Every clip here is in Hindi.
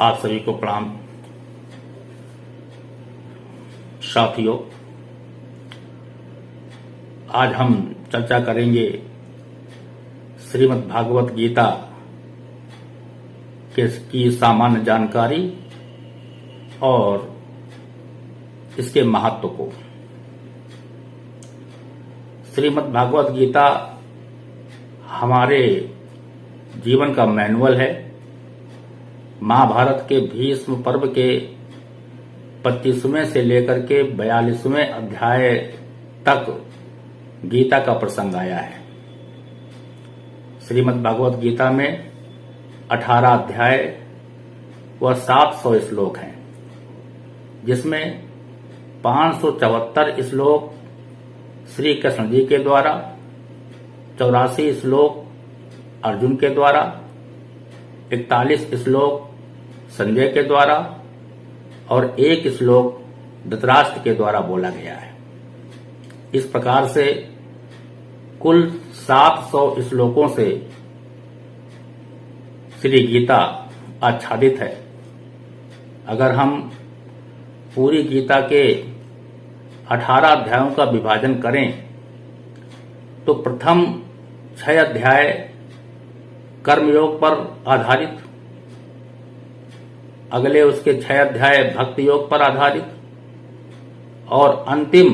आप सभी को प्रणाम। साथियों, आज हम चर्चा करेंगे श्रीमद् भागवत गीता की सामान्य जानकारी और इसके महत्व को। श्रीमद् भागवत गीता हमारे जीवन का मैनुअल है। महाभारत के भीष्म पर्व के 25वें से लेकर के 42वें अध्याय तक गीता का प्रसंग आया है। श्रीमद् भागवत गीता में 18 अध्याय व 700 श्लोक हैं, जिसमें 574 श्लोक श्री कृष्ण जी के द्वारा, 84 श्लोक अर्जुन के द्वारा, 41 श्लोक संजय के द्वारा और 1 श्लोक धृतराष्ट्र के द्वारा बोला गया है। इस प्रकार से कुल 700 श्लोकों से श्री गीता आच्छादित है। अगर हम पूरी गीता के 18 अध्यायों का विभाजन करें तो प्रथम 6 अध्याय कर्मयोग पर आधारित, अगले उसके 6 अध्याय भक्ति योग पर आधारित और अंतिम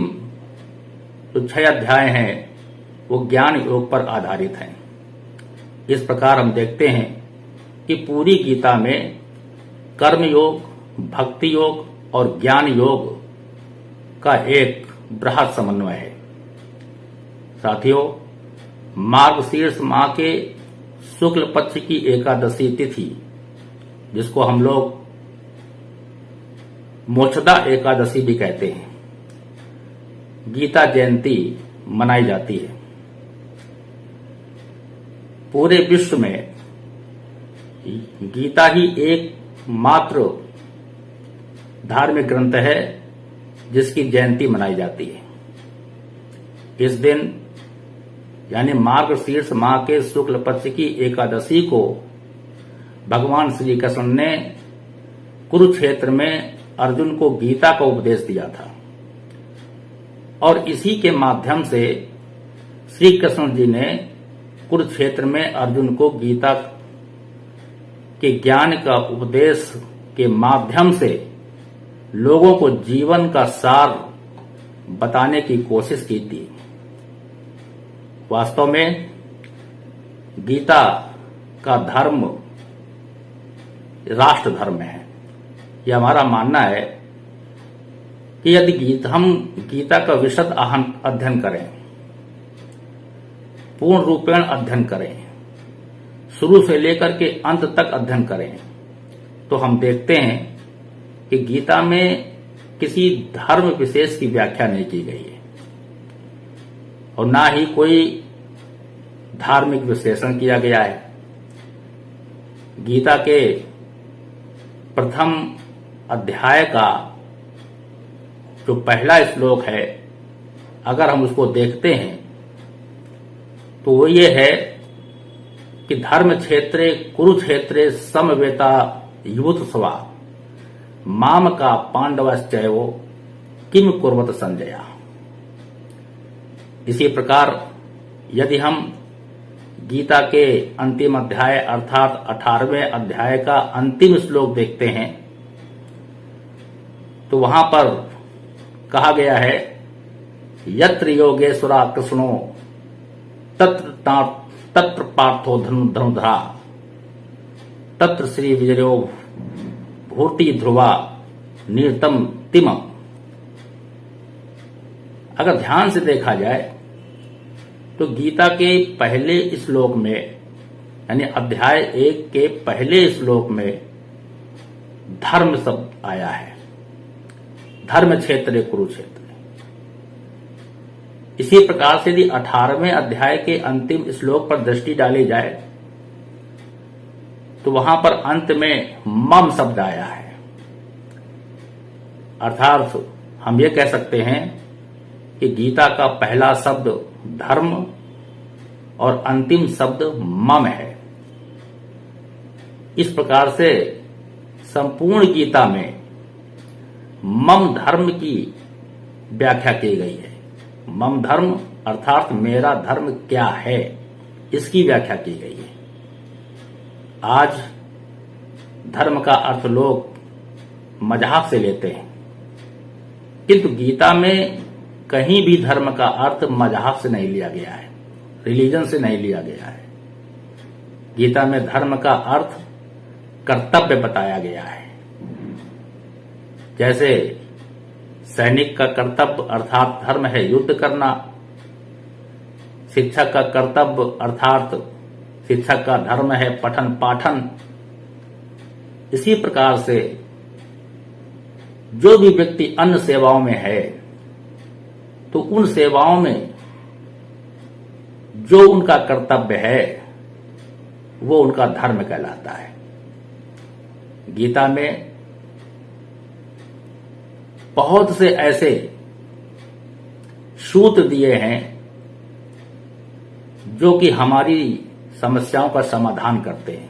जो 6 अध्याय हैं वो ज्ञान योग पर आधारित हैं। इस प्रकार हम देखते हैं कि पूरी गीता में कर्म योग, भक्ति योग और ज्ञान योग का एक बृहद समन्वय है। साथियों, मार्गशीर्ष माह के शुक्ल पक्ष की एकादशी तिथि, जिसको हम लोग मोक्षदा एकादशी भी कहते हैं, गीता जयंती मनाई जाती है। पूरे विश्व में गीता ही एक मात्र धार्मिक ग्रंथ है जिसकी जयंती मनाई जाती है। इस दिन यानी मार्गशीर्ष माह के शुक्ल पक्ष की एकादशी को भगवान श्री कृष्ण ने कुरुक्षेत्र में अर्जुन को गीता का उपदेश दिया था और इसी के माध्यम से श्री कृष्ण जी ने कुरुक्षेत्र में अर्जुन को गीता के ज्ञान का उपदेश के माध्यम से लोगों को जीवन का सार बताने की कोशिश की थी। वास्तव में गीता का धर्म राष्ट्र धर्म है। यह हमारा मानना है कि यदि हम गीता का विशद अध्ययन करें, पूर्ण रूपेण अध्ययन करें, शुरू से लेकर के अंत तक अध्ययन करें, तो हम देखते हैं कि गीता में किसी धर्म विशेष की व्याख्या नहीं की गई है और ना ही कोई धार्मिक विश्लेषण किया गया है। गीता के प्रथम अध्याय का जो पहला श्लोक है, अगर हम उसको देखते हैं तो वो ये है कि धर्म क्षेत्रे कुरुक्षेत्रे समवेता युवत्स्वा माम का पांडवश्चैवो किम कुर्वत संजया। इसी प्रकार यदि हम गीता के अंतिम अध्याय अर्थात 18वें अध्याय का अंतिम श्लोक देखते हैं तो वहां पर कहा गया है, यत्र योगेश्वरा कृष्णो तत्र पार्थो धनुधरा तत्र श्री विजयो भूति ध्रुवा निरतम तिमम। अगर ध्यान से देखा जाए तो गीता के पहले श्लोक में यानी अध्याय 1 के पहले श्लोक में धर्म शब्द आया है, धर्म क्षेत्र कुरुक्षेत्र। इसी प्रकार से यदि 18वें अध्याय के अंतिम श्लोक पर दृष्टि डाली जाए तो वहां पर अंत में मम शब्द आया है। अर्थात हम ये कह सकते हैं कि गीता का पहला शब्द धर्म और अंतिम शब्द मम है। इस प्रकार से संपूर्ण गीता में मम धर्म की व्याख्या की गई है। मम धर्म अर्थात मेरा धर्म क्या है, इसकी व्याख्या की गई है। आज धर्म का अर्थ लोग मजहब से लेते हैं, किंतु गीता में कहीं भी धर्म का अर्थ मजहब से नहीं लिया गया है, रिलीजन से नहीं लिया गया है। गीता में धर्म का अर्थ कर्तव्य बताया गया है। जैसे सैनिक का कर्तव्य अर्थात धर्म है युद्ध करना, शिक्षक का कर्तव्य अर्थात शिक्षक का धर्म है पठन पाठन। इसी प्रकार से जो भी व्यक्ति अन्य सेवाओं में है तो उन सेवाओं में जो उनका कर्तव्य है वो उनका धर्म कहलाता है। गीता में बहुत से ऐसे सूत्र दिए हैं जो कि हमारी समस्याओं का समाधान करते हैं।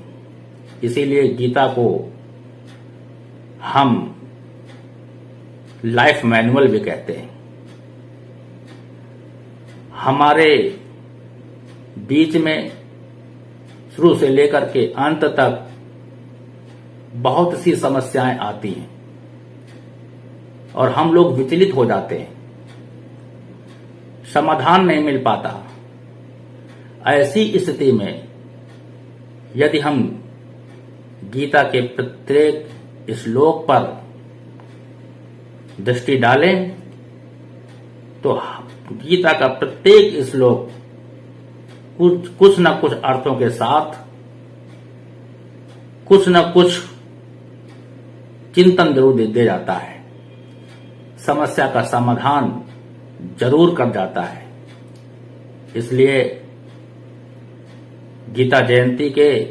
इसीलिए गीता को हम लाइफ मैनुअल भी कहते हैं। हमारे बीच में शुरू से लेकर के अंत तक बहुत सी समस्याएं आती हैं और हम लोग विचलित हो जाते हैं, समाधान नहीं मिल पाता। ऐसी स्थिति में यदि हम गीता के प्रत्येक श्लोक पर दृष्टि डालें तो गीता का प्रत्येक श्लोक कुछ न कुछ अर्थों के साथ कुछ न कुछ चिंतन जरूर दे जाता है, समस्या का समाधान जरूर कर जाता है। इसलिए गीता जयंती के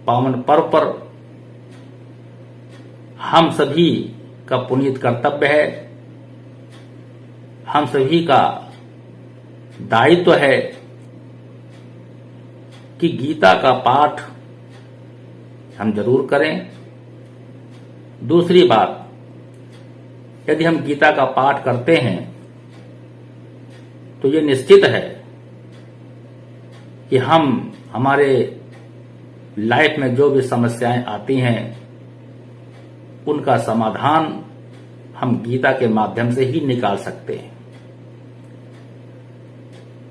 पावन पर्व पर हम सभी का पुनीत कर्तव्य है, हम सभी का दायित्व है कि गीता का पाठ हम जरूर करें। दूसरी बात, यदि हम गीता का पाठ करते हैं तो ये निश्चित है कि हम हमारे लाइफ में जो भी समस्याएं आती हैं उनका समाधान हम गीता के माध्यम से ही निकाल सकते हैं।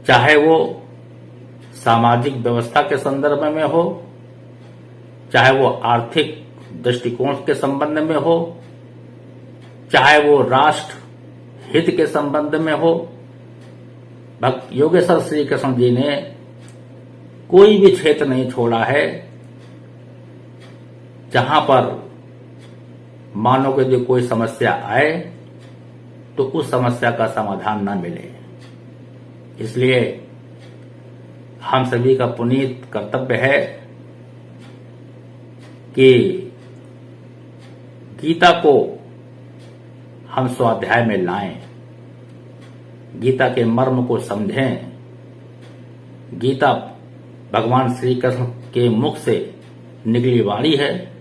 चाहे वो सामाजिक व्यवस्था के संदर्भ में हो, चाहे वो आर्थिक दृष्टिकोण के संबंध में हो, चाहे वो राष्ट्र हित के संबंध में हो। भक्त योगेश्वर श्री कृष्ण जी ने कोई भी क्षेत्र नहीं छोड़ा है जहां पर मानो कि यदि कोई समस्या आए तो उस समस्या का समाधान न मिले। इसलिए हम सभी का पुनीत कर्तव्य है कि गीता को हम स्वाध्याय में लाएं, गीता के मर्म को समझें। गीता भगवान श्री कृष्ण के मुख से निकली वाणी है।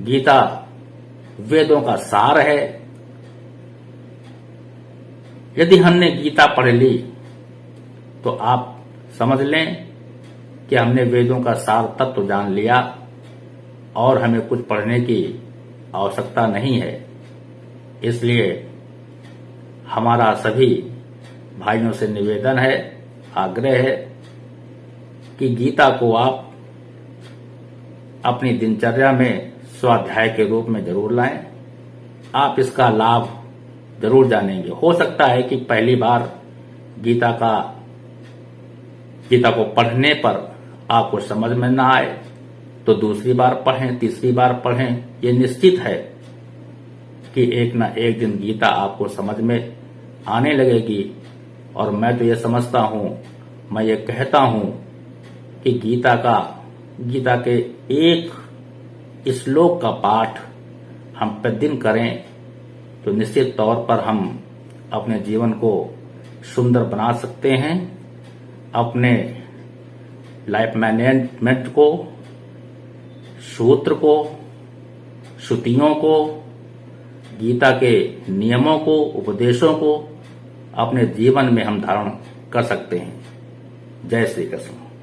गीता वेदों का सार है। यदि हमने गीता पढ़ ली तो आप समझ लें कि हमने वेदों का सार तत्व जान लिया और हमें कुछ पढ़ने की आवश्यकता नहीं है। इसलिए हमारा सभी भाइयों से निवेदन है, आग्रह है कि गीता को आप अपनी दिनचर्या में स्वाध्याय के रूप में जरूर लाएं। आप इसका लाभ जरूर जानेंगे। हो सकता है कि पहली बार गीता को पढ़ने पर आपको समझ में ना आए तो दूसरी बार पढ़ें, तीसरी बार पढ़ें। ये निश्चित है कि एक ना एक दिन गीता आपको समझ में आने लगेगी। और मैं तो ये समझता हूं, मैं ये कहता हूं कि गीता के एक श्लोक का पाठ हम प्रतिदिन करें तो निश्चित तौर पर हम अपने जीवन को सुंदर बना सकते हैं, अपने लाइफ मैनेजमेंट को सूत्र को, श्रुतियों को, गीता के नियमों को, उपदेशों को अपने जीवन में हम धारण कर सकते हैं। जय श्री कृष्ण।